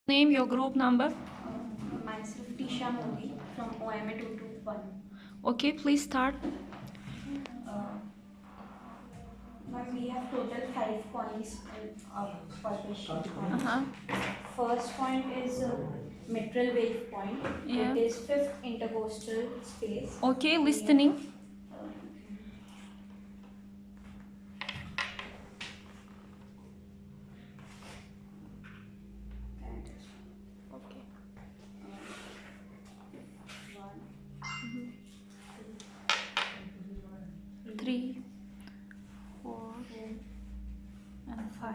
Name, your group number. Myself TISHA MODI from OMA 221. Okay, please start. We have total 5 points of palpation. First point is mitral wave point. Yeah. It is fifth intercostal space. Okay, listening. Okay. 3, 4, and 5.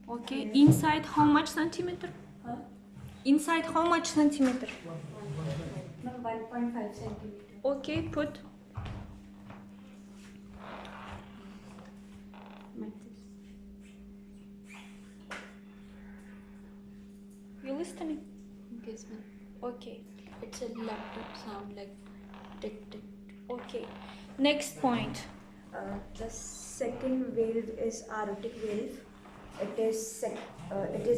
Okay, inside how much centimeter? Huh? Inside how much centimeter? 1.5 centimeter. Okay, put. You listening? Yes, ma'am. Okay. It's a laptop sound like tick tick. Okay. Next point. The second valve is aortic valve. It is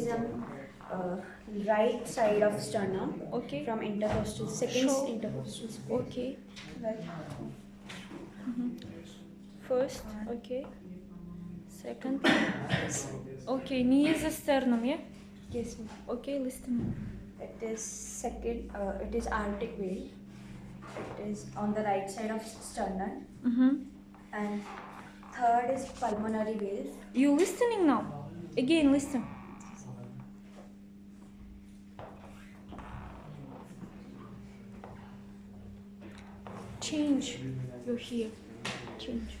on right side of sternum. Okay. From intercostal, second Show. intercostal space. Okay. Right. First, okay. Second. Okay, knee is a sternum, yeah? Yes, ma'am. Okay, listen. It is second. It is aortic valve. It is on the right side of sternum. And third is pulmonary valve. You listening now? Again, listen. Change your here. Change.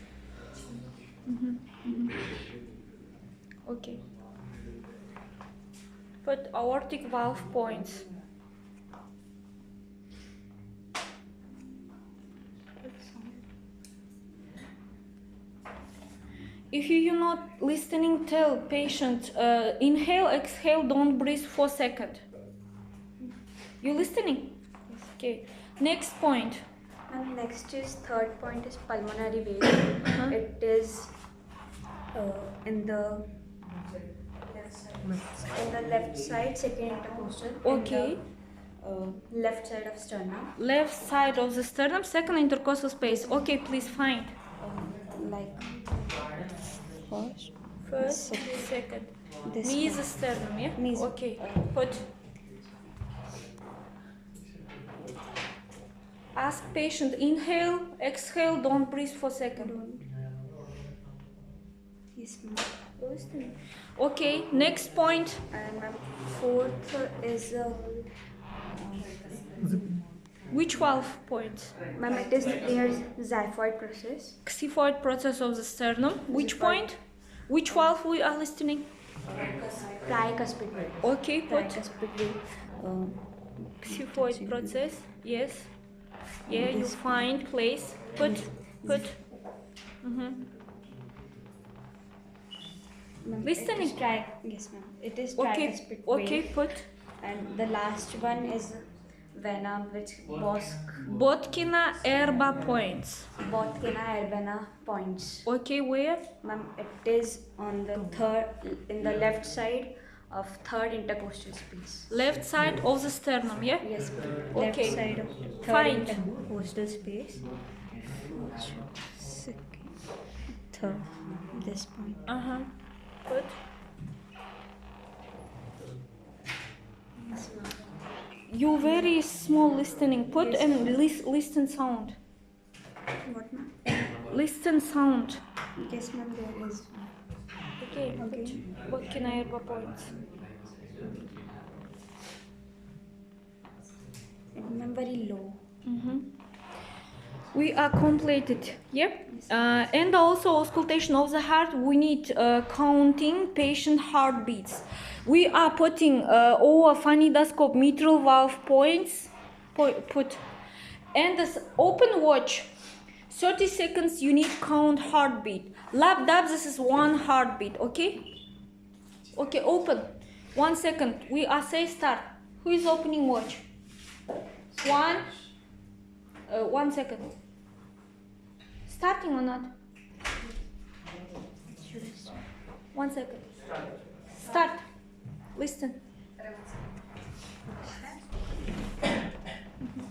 Okay. Put aortic valve points. If you're not listening, tell patient inhale, exhale, don't breathe for a second. You listening? Okay. Next point. And next is third point is pulmonary valve. It is in the left side, second intercostal. Okay. Left side of sternum. Left side of the sternum, second intercostal space. Okay, please find. Like First, second. This Knee is the sternum, yeah? Knee is- Okay. Put. Ask patient inhale, exhale, don't breathe for a second. Yes, ma'am. Listening. Okay, next point. And ma'am, fourth is Which valve point? ma'am, it is near xiphoid process. Xiphoid process of the sternum. Which point? Which valve we are listening? Tricuspid valve. Okay, put. Tricuspid valve. Xiphoid process. Yes. Yeah, you find place. Put. Ma'am, Listening. Yes, ma'am. It is Okay. tricuspid Okay, valve. put. And the last one is vena, which Botkina erba points. Botkina albana points. Okay, where? Ma'am, it is on the in the left side of third intercostal space. Left side of the sternum, yeah? Yes, ma'am. Okay. Left side of third Find. intercostal space. Second, third, this point. Put. Yes, ma'am. You very small listening. Put Yes. and listen sound. What, ma'am? Listen sound. Yes, ma'am, there is. Okay. Okay. Botkina erba points. Ma'am, very low. We are completed, yep. And also auscultation of the heart, we need counting patient heartbeats. We are putting our fanidoscope mitral valve points, put, and this open watch, 30 seconds you need count heartbeat. Lap dab, this is one heartbeat, okay? Okay, open, 1 second, we are say start. Who is opening watch? 1 second. Starting or not? 1 second. Start. Listen.